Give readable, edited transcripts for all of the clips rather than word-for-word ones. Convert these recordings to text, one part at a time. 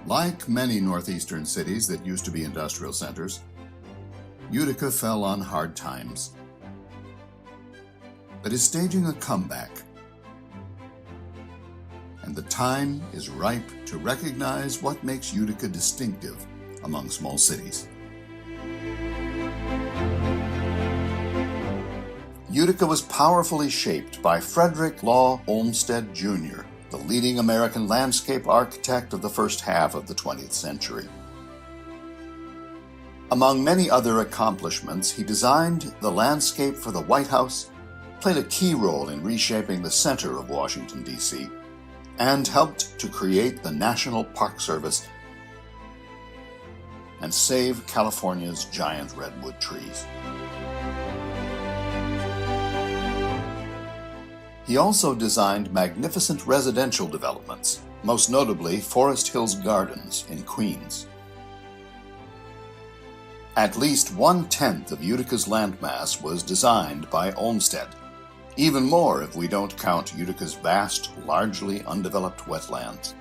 Like many northeastern cities that used to be industrial centers, Utica fell on hard times, but is staging a comeback. And the time is ripe to recognize what makes Utica distinctive among small cities. Utica was powerfully shaped by Frederick Law Olmsted, Jr., the leading American landscape architect of the first half of the 20th century. Among many other accomplishments, he designed the landscape for the White House, played a key role in reshaping the center of Washington, D.C., and helped to create the National Park Service and save California's giant redwood trees. He also designed magnificent residential developments, most notably Forest Hills Gardens in Queens. At least 1/10 of Utica's landmass was designed by Olmsted, even more if we don't count Utica's vast, largely undeveloped wetlands.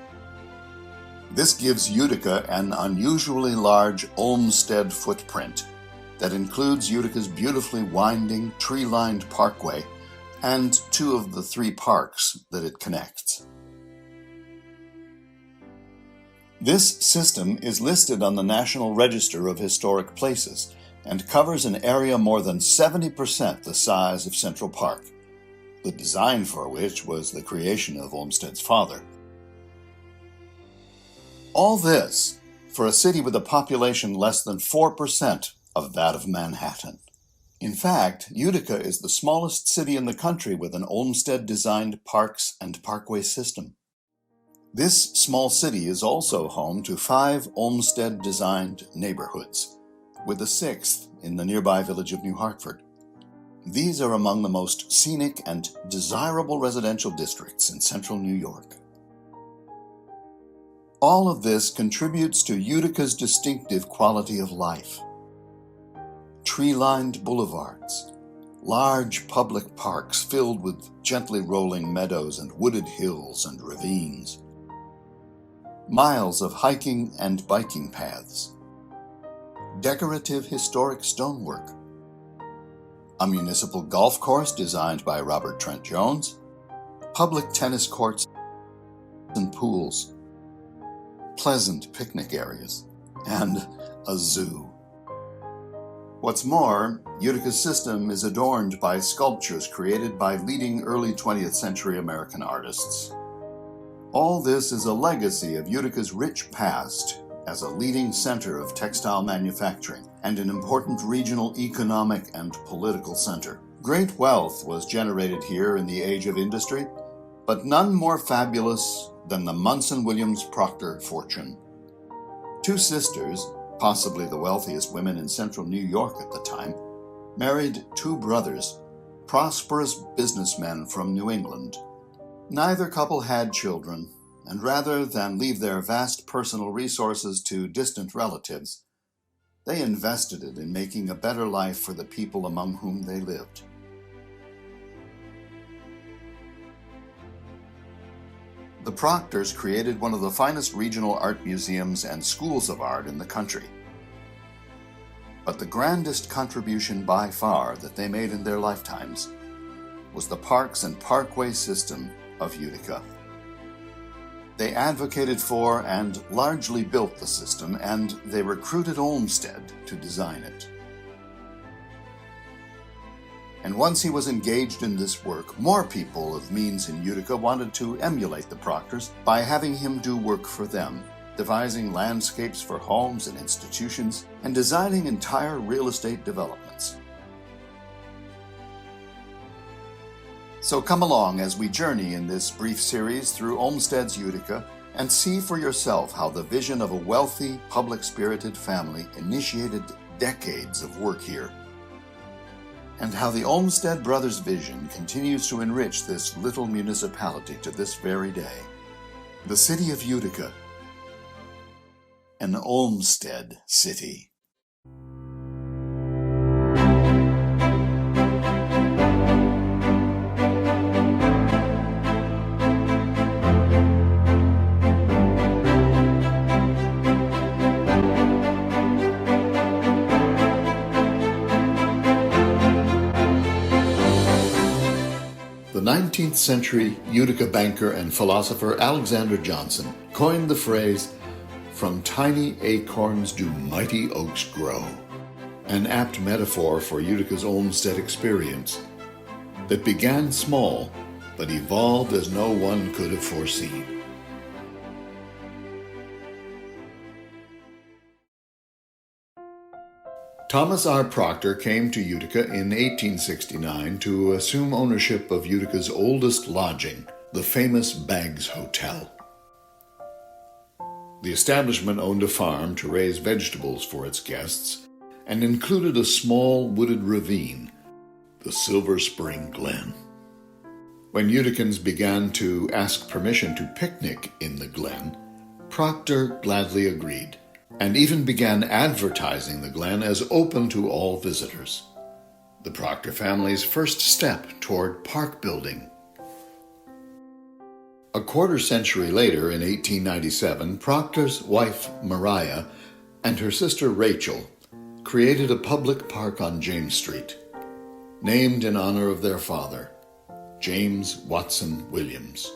This gives Utica an unusually large Olmsted footprint that includes Utica's beautifully winding, tree-lined parkway and 2 of the 3 parks that it connects. This system is listed on the National Register of Historic Places and covers an area more than 70% the size of Central Park, the design for which was the creation of Olmsted's father. All this for a city with a population less than 4% of that of Manhattan. In fact, Utica is the smallest city in the country with an Olmsted-designed parks and parkway system. This small city is also home to 5 Olmsted-designed neighborhoods, with the 6th in the nearby village of New Hartford. These are among the most scenic and desirable residential districts in central New York. All of this contributes to Utica's distinctive quality of life. Tree-lined boulevards, large public parks filled with gently rolling meadows and wooded hills and ravines, miles of hiking and biking paths, decorative historic stonework, a municipal golf course designed by Robert Trent Jones, public tennis courts and pools, pleasant picnic areas, and a zoo. What's more, Utica's system is adorned by sculptures created by leading early 20th century American artists. All this is a legacy of Utica's rich past as a leading center of textile manufacturing and an important regional economic and political center. Great wealth was generated here in the age of industry, but none more fabulous than the Munson-Williams-Proctor fortune. 2 sisters, possibly the wealthiest women in central New York at the time, married 2 brothers, prosperous businessmen from New England. Neither couple had children, and rather than leave their vast personal resources to distant relatives, they invested it in making a better life for the people among whom they lived. The Proctors created one of the finest regional art museums and schools of art in the country. But the grandest contribution by far that they made in their lifetimes was the parks and parkway system of Utica. They advocated for and largely built the system, and they recruited Olmsted to design it. And once he was engaged in this work, more people of means in Utica wanted to emulate the Proctors by having him do work for them, devising landscapes for homes and institutions, and designing entire real estate developments. So come along as we journey in this brief series through Olmsted's Utica and see for yourself how the vision of a wealthy, public-spirited family initiated decades of work here, and how the Olmsted brothers' vision continues to enrich this little municipality to this very day. The city of Utica, an Olmsted city. 19th century Utica banker and philosopher Alexander Johnson coined the phrase, "From tiny acorns do mighty oaks grow," an apt metaphor for Utica's Olmsted experience that began small but evolved as no one could have foreseen. Thomas R. Proctor came to Utica in 1869 to assume ownership of Utica's oldest lodging, the famous Baggs Hotel. The establishment owned a farm to raise vegetables for its guests and included a small wooded ravine, the Silver Spring Glen. When Uticans began to ask permission to picnic in the glen, Proctor gladly agreed, and even began advertising the glen as open to all visitors. The Proctor family's first step toward park building. A quarter century later, in 1897, Proctor's wife, Maria, and her sister, Rachel, created a public park on James Street, named in honor of their father, James Watson Williams.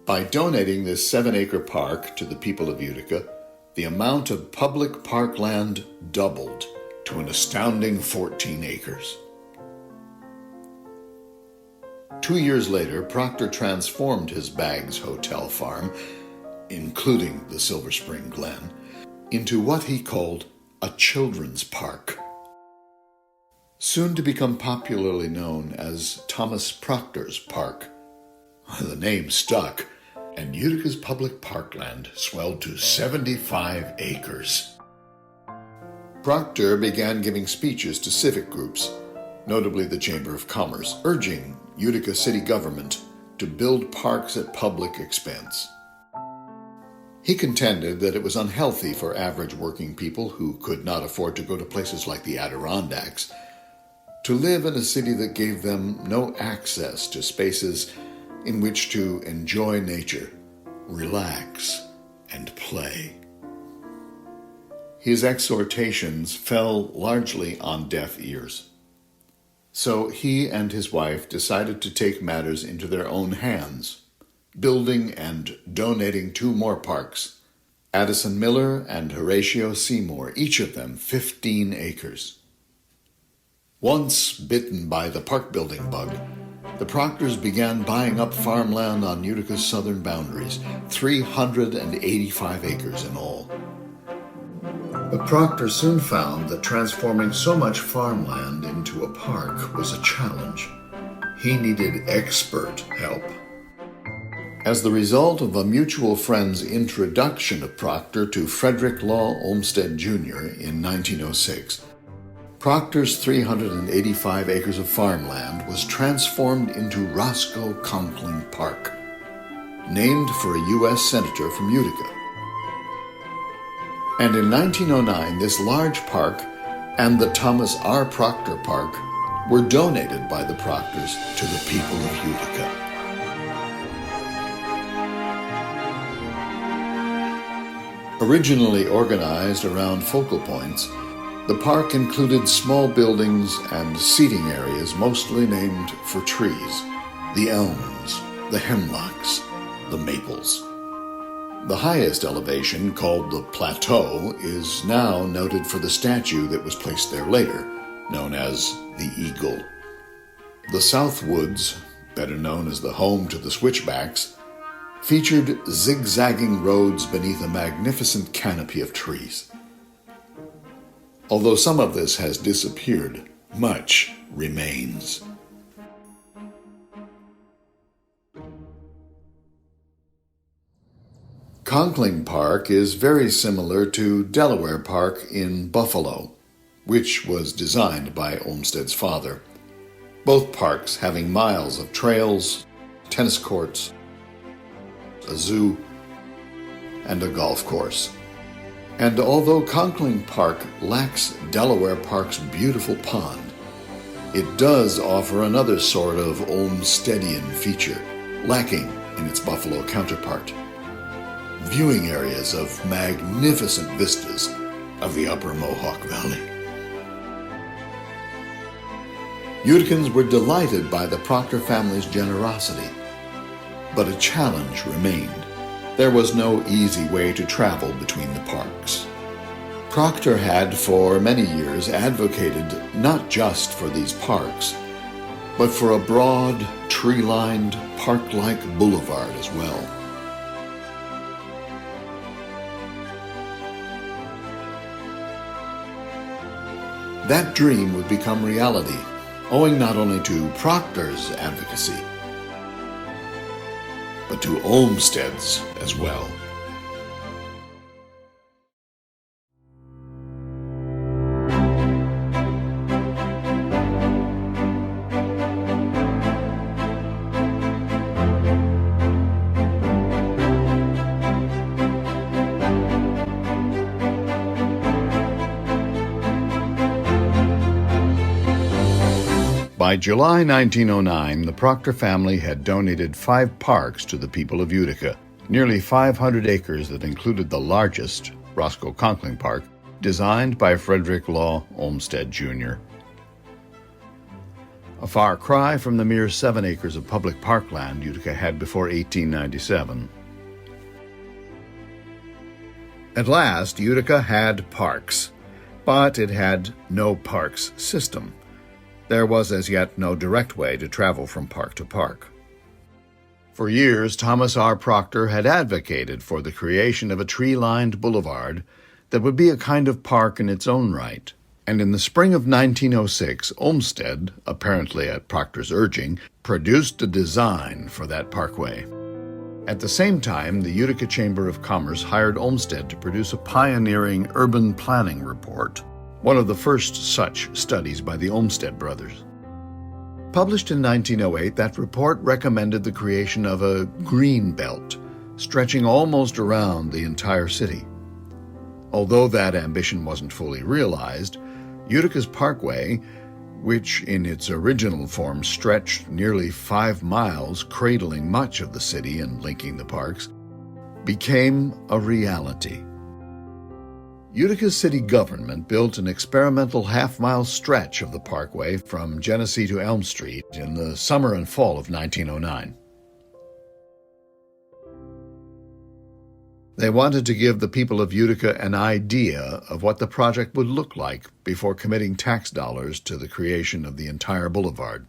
By donating this 7-acre park to the people of Utica, the amount of public parkland doubled to an astounding 14 acres. 2 years later, Proctor transformed his Baggs Hotel farm, including the Silver Spring Glen, into what he called a children's park, soon to become popularly known as Thomas Proctor's Park. The name stuck, and Utica's public parkland swelled to 75 acres. Proctor began giving speeches to civic groups, notably the Chamber of Commerce, urging Utica city government to build parks at public expense. He contended that it was unhealthy for average working people who could not afford to go to places like the Adirondacks to live in a city that gave them no access to spaces in which to enjoy nature, relax, and play. His exhortations fell largely on deaf ears. So he and his wife decided to take matters into their own hands, building and donating 2 more parks, Addison Miller and Horatio Seymour, each of them 15 acres. Once bitten by the park building bug, the Proctors began buying up farmland on Utica's southern boundaries, 385 acres in all. But Proctor soon found that transforming so much farmland into a park was a challenge. He needed expert help. As the result of a mutual friend's introduction of Proctor to Frederick Law Olmsted Jr. in 1906, Proctor's 385 acres of farmland was transformed into Roscoe Conkling Park, named for a U.S. senator from Utica. And in 1909, this large park and the Thomas R. Proctor Park were donated by the Proctors to the people of Utica. Originally organized around focal points, the park included small buildings and seating areas mostly named for trees: the elms, the hemlocks, the maples. The highest elevation, called the Plateau, is now noted for the statue that was placed there later, known as the Eagle. The South Woods, better known as the home to the Switchbacks, featured zigzagging roads beneath a magnificent canopy of trees. Although some of this has disappeared, much remains. Conkling Park is very similar to Delaware Park in Buffalo, which was designed by Olmsted's father. Both parks having miles of trails, tennis courts, a zoo, and a golf course. And although Conkling Park lacks Delaware Park's beautiful pond, it does offer another sort of Olmstedian feature, lacking in its Buffalo counterpart: viewing areas of magnificent vistas of the upper Mohawk Valley. Uticans were delighted by the Proctor family's generosity, but a challenge remained. There was no easy way to travel between the parks. Proctor had for many years advocated not just for these parks, but for a broad, tree-lined, park-like boulevard as well. That dream would become reality, owing not only to Proctor's advocacy, but to Olmsted's as well. By July 1909, the Proctor family had donated 5 parks to the people of Utica, nearly 500 acres that included the largest, Roscoe Conkling Park, designed by Frederick Law Olmsted, Jr. A far cry from the mere 7 acres of public parkland Utica had before 1897. At last, Utica had parks, but it had no parks system. There was as yet no direct way to travel from park to park. For years, Thomas R. Proctor had advocated for the creation of a tree-lined boulevard that would be a kind of park in its own right. And in the spring of 1906, Olmsted, apparently at Proctor's urging, produced a design for that parkway. At the same time, the Utica Chamber of Commerce hired Olmsted to produce a pioneering urban planning report, one of the first such studies by the Olmsted brothers. Published in 1908, that report recommended the creation of a green belt, stretching almost around the entire city. Although that ambition wasn't fully realized, Utica's Parkway, which in its original form stretched nearly 5 miles, cradling much of the city and linking the parks, became a reality. Utica's city government built an experimental half-mile stretch of the parkway from Genesee to Elm Street in the summer and fall of 1909. They wanted to give the people of Utica an idea of what the project would look like before committing tax dollars to the creation of the entire boulevard.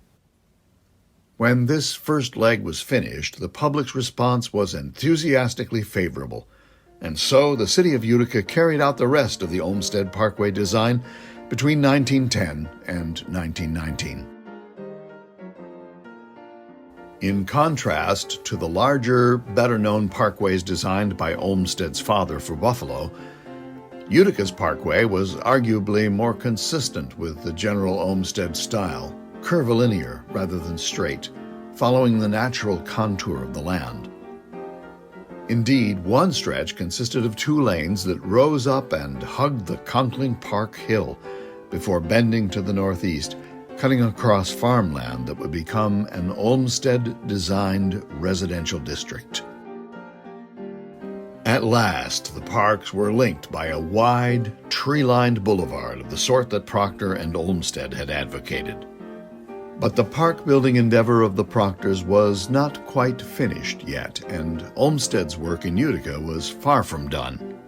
When this first leg was finished, the public's response was enthusiastically favorable, and so the city of Utica carried out the rest of the Olmsted Parkway design between 1910 and 1919. In contrast to the larger, better-known parkways designed by Olmsted's father for Buffalo, Utica's parkway was arguably more consistent with the general Olmsted style, curvilinear rather than straight, following the natural contour of the land. Indeed, one stretch consisted of 2 lanes that rose up and hugged the Conkling Park Hill before bending to the northeast, cutting across farmland that would become an Olmsted-designed residential district. At last, the parks were linked by a wide, tree-lined boulevard of the sort that Proctor and Olmsted had advocated. But the park-building endeavor of the Proctors was not quite finished yet, and Olmsted's work in Utica was far from done.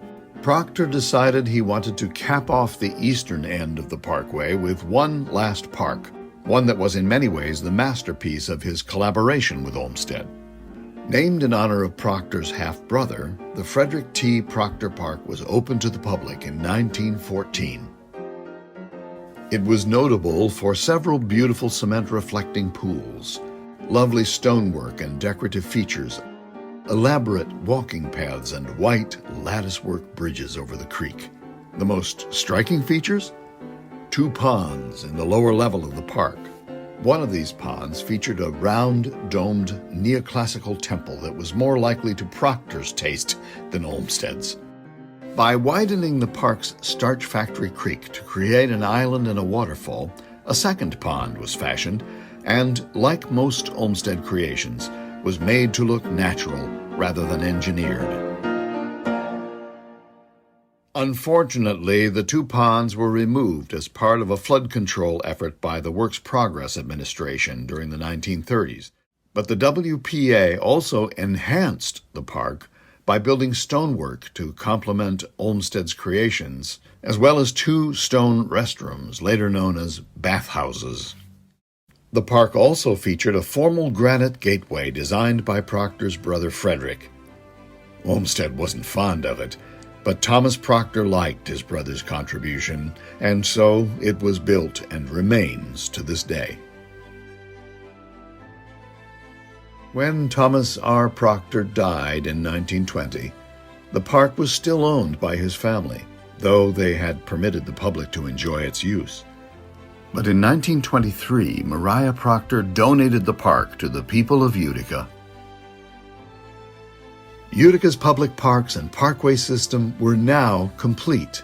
Proctor decided he wanted to cap off the eastern end of the parkway with one last park, one that was in many ways the masterpiece of his collaboration with Olmsted. Named in honor of Proctor's half-brother, the Frederick T. Proctor Park was opened to the public in 1914. It was notable for several beautiful cement-reflecting pools, lovely stonework and decorative features, elaborate walking paths, and white latticework bridges over the creek. The most striking features? 2 ponds in the lower level of the park. One of these ponds featured a round, domed, neoclassical temple that was more likely to Proctor's taste than Olmsted's. By widening the park's Starch Factory Creek to create an island and a waterfall, a second pond was fashioned and, like most Olmsted creations, was made to look natural rather than engineered. Unfortunately, the two ponds were removed as part of a flood control effort by the Works Progress Administration during the 1930s. But the WPA also enhanced the park by building stonework to complement Olmsted's creations, as well as two stone restrooms, later known as bathhouses. The park also featured a formal granite gateway designed by Proctor's brother Frederick. Olmsted wasn't fond of it, but Thomas Proctor liked his brother's contribution, and so it was built and remains to this day. When Thomas R. Proctor died in 1920, the park was still owned by his family, though they had permitted the public to enjoy its use. But in 1923, Maria Proctor donated the park to the people of Utica. Utica's public parks and parkway system were now complete.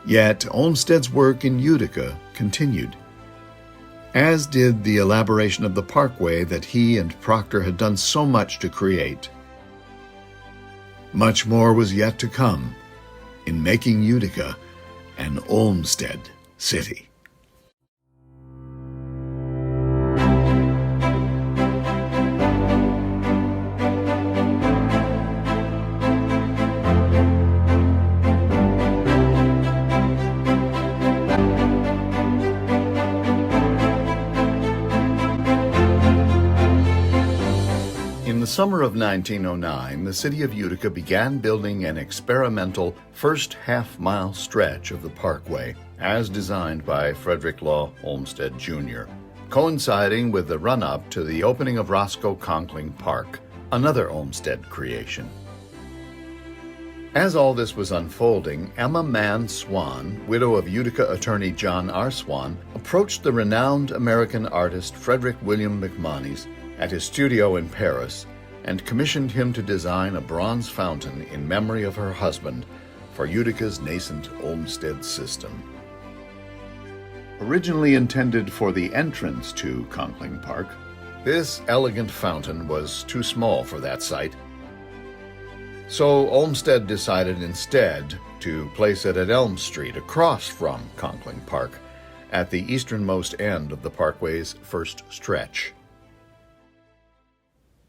Yet Olmsted's work in Utica continued, as did the elaboration of the parkway that he and Proctor had done so much to create. Much more was yet to come in making Utica an Olmsted city. In the summer of 1909, the city of Utica began building an experimental first half-mile stretch of the parkway, as designed by Frederick Law Olmsted, Jr., coinciding with the run-up to the opening of Roscoe Conkling Park, another Olmsted creation. As all this was unfolding, Emma Mann Swan, widow of Utica attorney John R. Swan, approached the renowned American artist Frederick William McMonnies at his studio in Paris and commissioned him to design a bronze fountain in memory of her husband for Utica's nascent Olmsted system. Originally intended for the entrance to Conkling Park, this elegant fountain was too small for that site. So Olmsted decided instead to place it at Elm Street across from Conkling Park, at the easternmost end of the parkway's first stretch.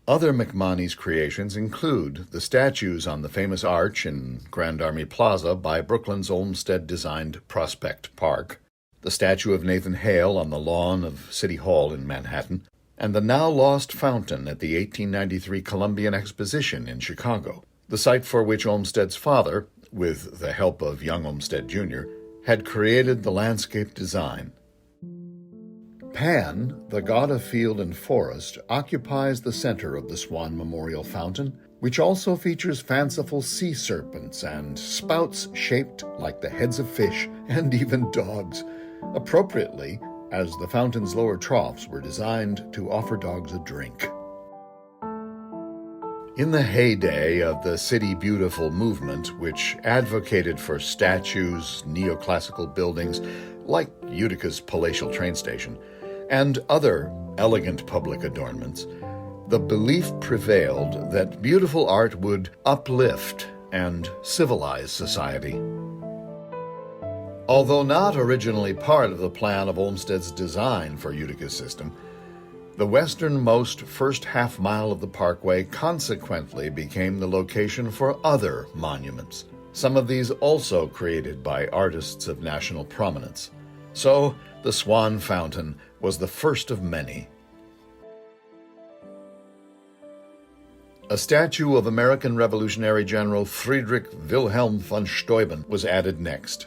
Other McMonnies creations include the statues on the famous arch in Grand Army Plaza by Brooklyn's Olmsted-designed Prospect Park, the statue of Nathan Hale on the lawn of City Hall in Manhattan, and the now-lost fountain at the 1893 Columbian Exposition in Chicago, the site for which Olmsted's father, with the help of young Olmsted Jr., had created the landscape design. Pan, the god of field and forest, occupies the center of the Swan Memorial Fountain, which also features fanciful sea serpents and spouts shaped like the heads of fish and even dogs, appropriately, as the fountain's lower troughs were designed to offer dogs a drink. In the heyday of the City Beautiful movement, which advocated for statues, neoclassical buildings, like Utica's palatial train station, and other elegant public adornments, the belief prevailed that beautiful art would uplift and civilize society. Although not originally part of the plan of Olmsted's design for Utica's system, the westernmost first half-mile of the parkway consequently became the location for other monuments, some of these also created by artists of national prominence. So, the Swan Fountain was the first of many. A statue of American Revolutionary General Friedrich Wilhelm von Steuben was added next.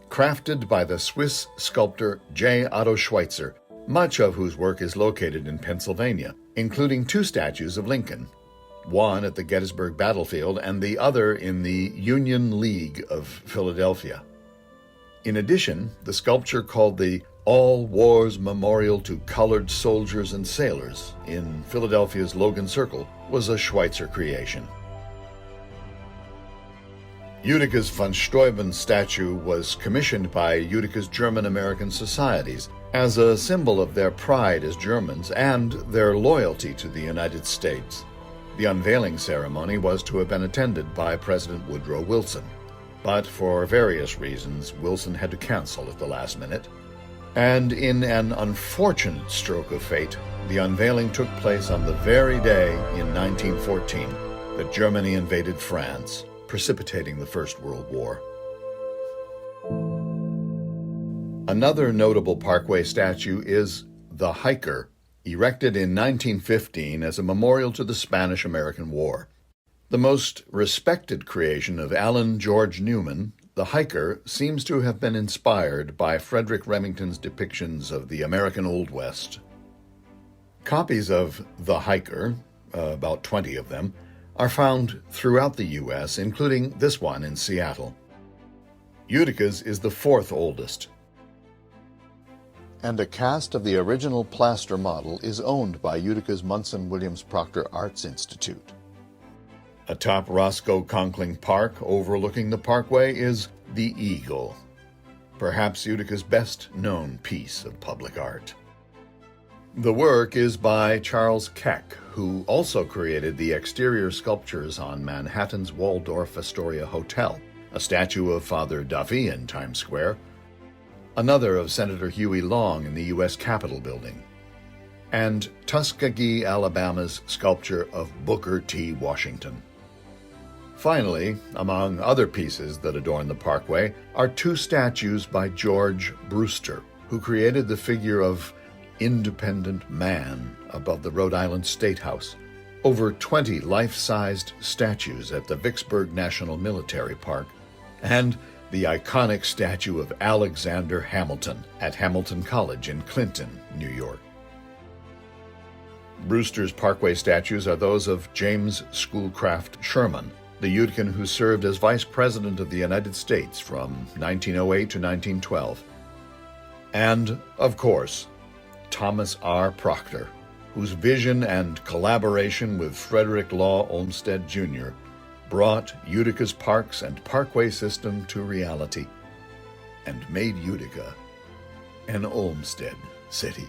Crafted by the Swiss sculptor J. Otto Schweitzer, much of whose work is located in Pennsylvania, including two statues of Lincoln, one at the Gettysburg battlefield and the other in the Union League of Philadelphia. In addition, the sculpture called the All Wars Memorial to Colored Soldiers and Sailors in Philadelphia's Logan Circle was a Schweitzer creation. Utica's von Steuben statue was commissioned by Utica's German-American societies as a symbol of their pride as Germans and their loyalty to the United States. The unveiling ceremony was to have been attended by President Woodrow Wilson. but for various reasons, Wilson had to cancel at the last minute. And in an unfortunate stroke of fate, the unveiling took place on the very day in 1914 that Germany invaded France, precipitating the First World War. Another notable Parkway statue is the Hiker, erected in 1915 as a memorial to the Spanish-American War. The most respected creation of Alan George Newman, the Hiker seems to have been inspired by Frederick Remington's depictions of the American Old West. Copies of the Hiker, about 20 of them, are found throughout the U.S., including this one in Seattle. Utica's is the fourth oldest, and a cast of the original plaster model is owned by Utica's Munson Williams Proctor Arts Institute. Atop Roscoe Conkling Park, overlooking the Parkway, is the Eagle, perhaps Utica's best-known piece of public art. The work is by Charles Keck, who also created the exterior sculptures on Manhattan's Waldorf Astoria Hotel, a statue of Father Duffy in Times Square, another of Senator Huey Long in the U.S. Capitol building, and Tuskegee, Alabama's sculpture of Booker T. Washington. Finally, among other pieces that adorn the Parkway, are two statues by George Brewster, who created the figure of Independent Man above the Rhode Island State House, over 20 life-sized statues at the Vicksburg National Military Park, and the iconic statue of Alexander Hamilton at Hamilton College in Clinton, New York. Brewster's Parkway statues are those of James Schoolcraft Sherman, the Utican who served as Vice President of the United States from 1908 to 1912. And, of course, Thomas R. Proctor, whose vision and collaboration with Frederick Law Olmsted, Jr. brought Utica's parks and parkway system to reality and made Utica an Olmsted city.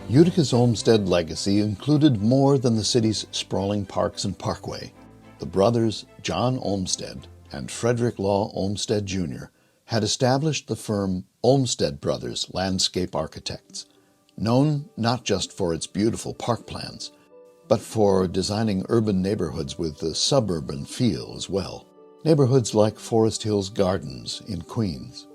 Utica's Olmsted legacy included more than the city's sprawling parks and parkway. The brothers John Olmsted and Frederick Law Olmsted, Jr. had established the firm Olmsted Brothers Landscape Architects, known not just for its beautiful park plans, but for designing urban neighborhoods with a suburban feel as well. Neighborhoods like Forest Hills Gardens in Queens.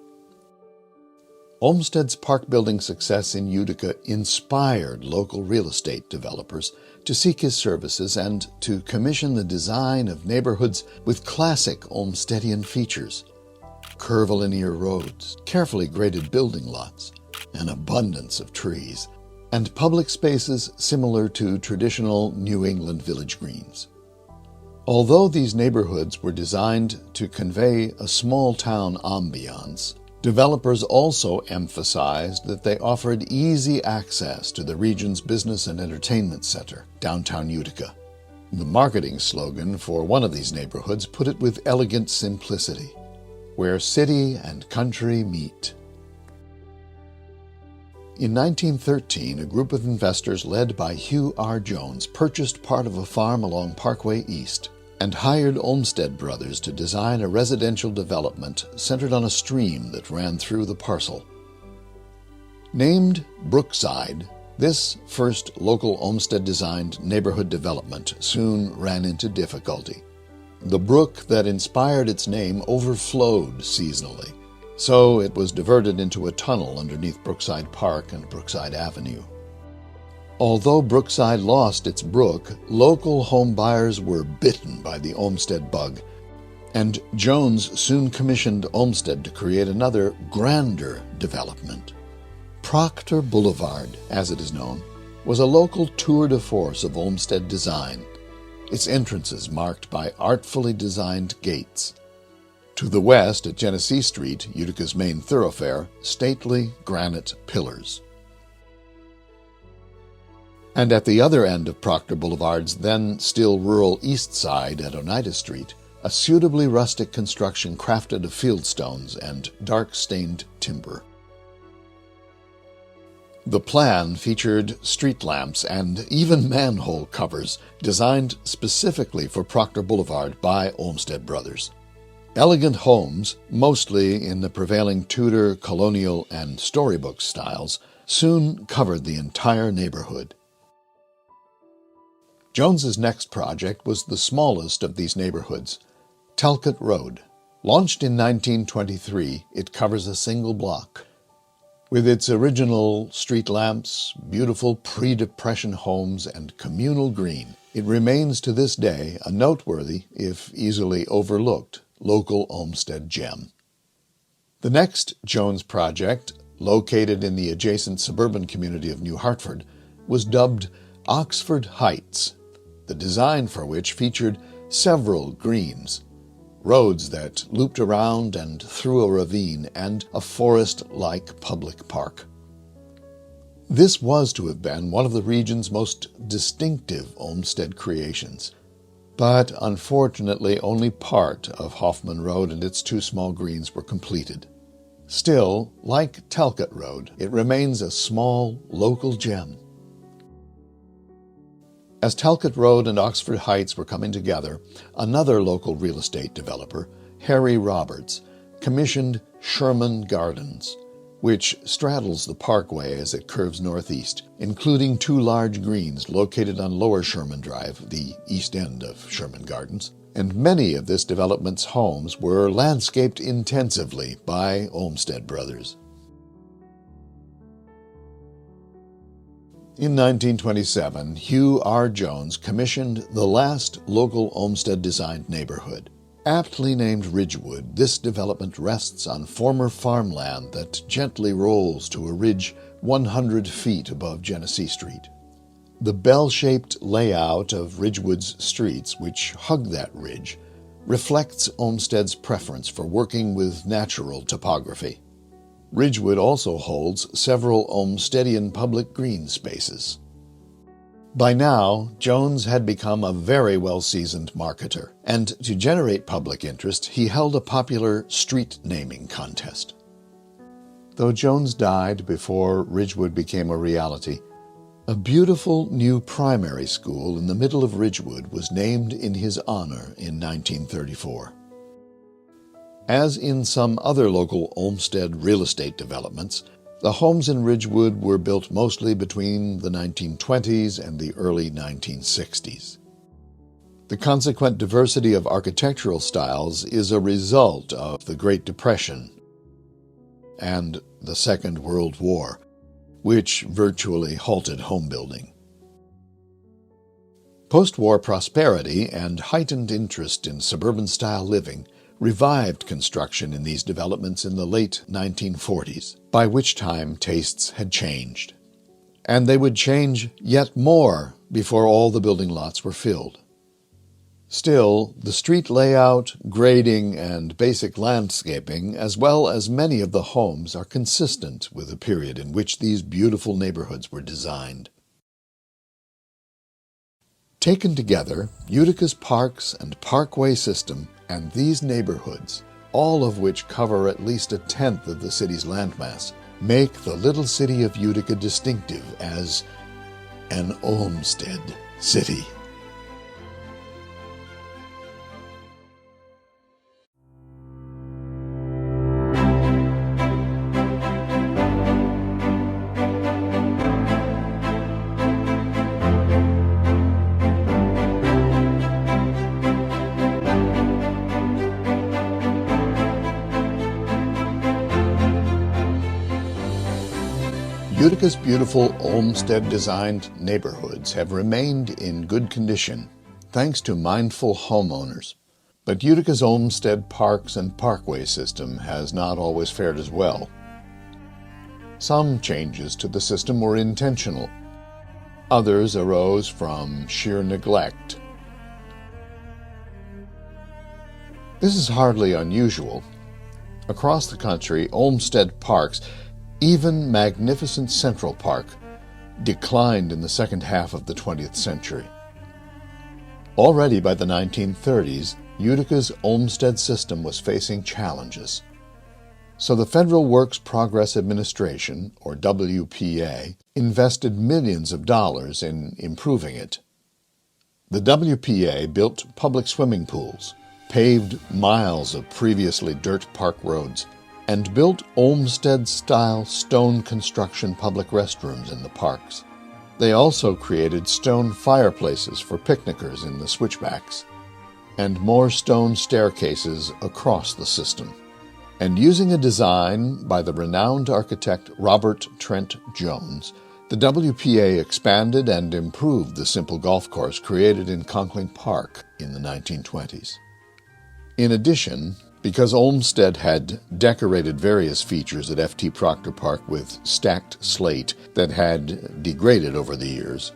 Olmsted's park-building success in Utica inspired local real estate developers to seek his services and to commission the design of neighborhoods with classic Olmstedian features: curvilinear roads, carefully graded building lots, an abundance of trees, and public spaces similar to traditional New England village greens. Although these neighborhoods were designed to convey a small-town ambiance, developers also emphasized that they offered easy access to the region's business and entertainment center, downtown Utica. The marketing slogan for one of these neighborhoods put it with elegant simplicity: where city and country meet. In 1913, a group of investors led by Hugh R. Jones purchased part of a farm along Parkway East and hired Olmsted Brothers to design a residential development centered on a stream that ran through the parcel. Named Brookside, this first local Olmsted-designed neighborhood development soon ran into difficulty. The brook that inspired its name overflowed seasonally, so it was diverted into a tunnel underneath Brookside Park and Brookside Avenue. Although Brookside lost its brook, local home buyers were bitten by the Olmsted bug, and Jones soon commissioned Olmsted to create another, grander development. Proctor Boulevard, as it is known, was a local tour de force of Olmsted design, its entrances marked by artfully designed gates. To the west, at Genesee Street, Utica's main thoroughfare, stately granite pillars. And at the other end of Proctor Boulevard's then still rural east side at Oneida Street, a suitably rustic construction crafted of fieldstones and dark-stained timber. The plan featured street lamps and even manhole covers designed specifically for Proctor Boulevard by Olmsted Brothers. Elegant homes, mostly in the prevailing Tudor, colonial, and storybook styles, soon covered the entire neighborhood. Jones's next project was the smallest of these neighborhoods, Talcott Road. Launched in 1923, it covers a single block. With its original street lamps, beautiful pre-Depression homes, and communal green, it remains to this day a noteworthy, if easily overlooked, local Olmsted gem. The next Jones project, located in the adjacent suburban community of New Hartford, was dubbed Oxford Heights, the design for which featured several greens, roads that looped around and through a ravine, and a forest-like public park. This was to have been one of the region's most distinctive Olmsted creations, but unfortunately only part of Hoffman Road and its two small greens were completed. Still, like Talcott Road, it remains a small, local gem. As Talcott Road and Oxford Heights were coming together, another local real estate developer, Harry Roberts, commissioned Sherman Gardens, which straddles the parkway as it curves northeast, including two large greens located on Lower Sherman Drive, the east end of Sherman Gardens, and many of this development's homes were landscaped intensively by Olmsted Brothers. In 1927, Hugh R. Jones commissioned the last local Olmsted-designed neighborhood. Aptly named Ridgewood, this development rests on former farmland that gently rolls to a ridge 100 feet above Genesee Street. The bell-shaped layout of Ridgewood's streets, which hug that ridge, reflects Olmsted's preference for working with natural topography. Ridgewood also holds several Olmstedian public green spaces. By now, Jones had become a very well-seasoned marketer, and to generate public interest, he held a popular street naming contest. Though Jones died before Ridgewood became a reality, a beautiful new primary school in the middle of Ridgewood was named in his honor in 1934. As in some other local Olmsted real estate developments, the homes in Ridgewood were built mostly between the 1920s and the early 1960s. The consequent diversity of architectural styles is a result of the Great Depression and the Second World War, which virtually halted home building. Post-war prosperity and heightened interest in suburban-style living revived construction in these developments in the late 1940s, by which time tastes had changed. And they would change yet more before all the building lots were filled. Still, the street layout, grading, and basic landscaping, as well as many of the homes, are consistent with the period in which these beautiful neighborhoods were designed. Taken together, Utica's parks and parkway system and these neighborhoods, all of which cover at least a tenth of the city's landmass, make the little city of Utica distinctive as an Olmsted city. Utica's beautiful Olmsted-designed neighborhoods have remained in good condition, thanks to mindful homeowners. But Utica's Olmsted parks and parkway system has not always fared as well. Some changes to the system were intentional. Others arose from sheer neglect. This is hardly unusual. Across the country, Olmsted parks, even magnificent Central Park, declined in the second half of the 20th century. Already by the 1930s, Utica's Olmsted system was facing challenges. So the Federal Works Progress Administration, or WPA, invested millions of dollars in improving it. The WPA built public swimming pools, paved miles of previously dirt park roads, and built Olmsted-style stone construction public restrooms in the parks. They also created stone fireplaces for picnickers in the switchbacks, and more stone staircases across the system. And using a design by the renowned architect Robert Trent Jones, the WPA expanded and improved the simple golf course created in Conkling Park in the 1920s. In addition, because Olmsted had decorated various features at F.T. Proctor Park with stacked slate that had degraded over the years,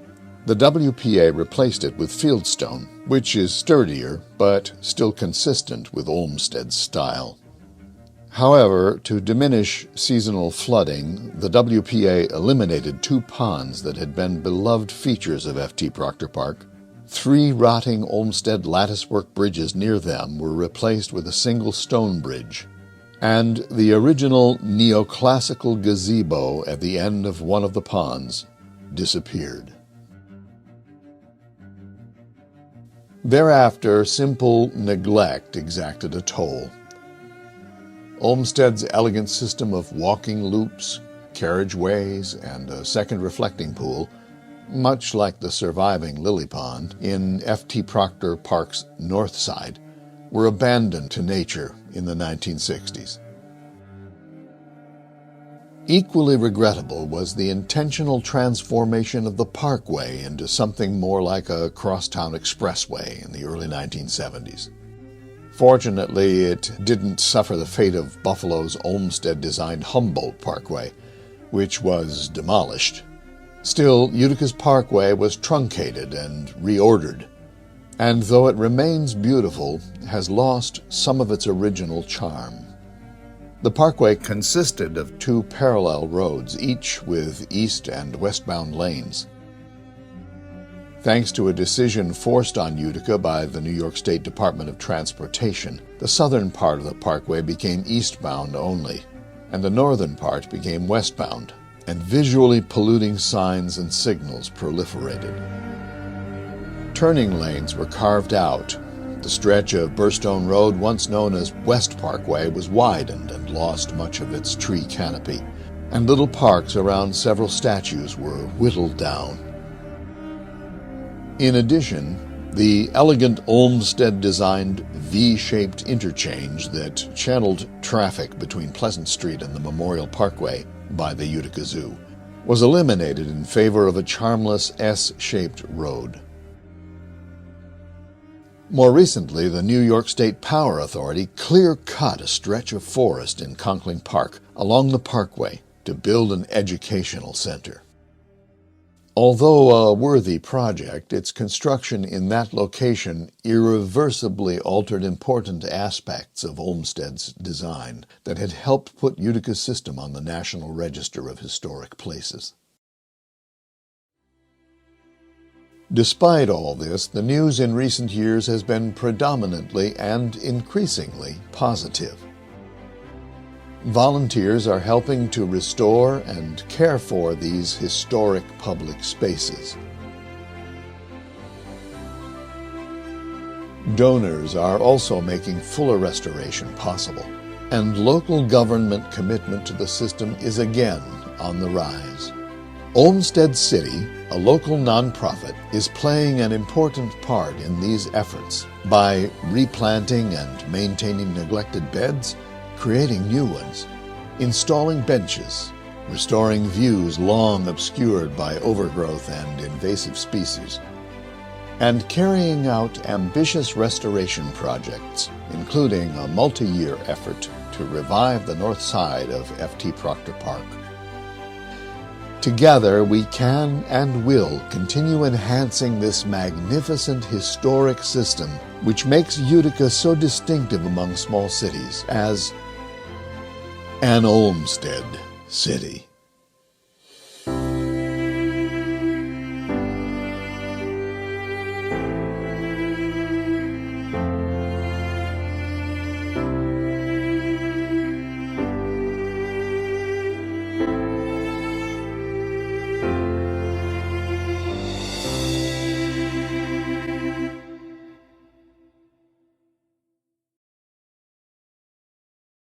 the WPA replaced it with fieldstone, which is sturdier but still consistent with Olmsted's style. However, to diminish seasonal flooding, the WPA eliminated 2 ponds that had been beloved features of F.T. Proctor Park. 3 rotting Olmsted latticework bridges near them were replaced with a single stone bridge, and the original neoclassical gazebo at the end of one of the ponds disappeared. Thereafter, simple neglect exacted a toll. Olmsted's elegant system of walking loops, carriageways, and a second reflecting pool, much like the surviving lily pond in F.T. Proctor Park's north side, were abandoned to nature in the 1960s. Equally regrettable was the intentional transformation of the parkway into something more like a crosstown expressway in the early 1970s. Fortunately, it didn't suffer the fate of Buffalo's Olmsted-designed Humboldt Parkway, which was demolished. Still, Utica's parkway was truncated and reordered, and though it remains beautiful, has lost some of its original charm. The parkway consisted of 2 parallel roads, each with east and westbound lanes. Thanks to a decision forced on Utica by the New York State Department of Transportation, the southern part of the parkway became eastbound only, and the northern part became westbound, and visually polluting signs and signals proliferated. Turning lanes were carved out. The stretch of Burstone Road, once known as West Parkway, was widened and lost much of its tree canopy, and little parks around several statues were whittled down. In addition, the elegant Olmsted-designed V-shaped interchange that channeled traffic between Pleasant Street and the Memorial Parkway by the Utica Zoo was eliminated in favor of a charmless S-shaped road. More recently, the New York State Power Authority clear-cut a stretch of forest in Conkling Park along the parkway to build an educational center. Although a worthy project, its construction in that location irreversibly altered important aspects of Olmsted's design that had helped put Utica's system on the National Register of Historic Places. Despite all this, the news in recent years has been predominantly and increasingly positive. Volunteers are helping to restore and care for these historic public spaces. Donors are also making fuller restoration possible, and local government commitment to the system is again on the rise. Olmsted City, a local nonprofit, is playing an important part in these efforts by replanting and maintaining neglected beds, creating new ones, installing benches, restoring views long obscured by overgrowth and invasive species, and carrying out ambitious restoration projects, including a multi-year effort to revive the north side of F.T. Proctor Park. Together, we can and will continue enhancing this magnificent historic system which makes Utica so distinctive among small cities as an Olmsted city.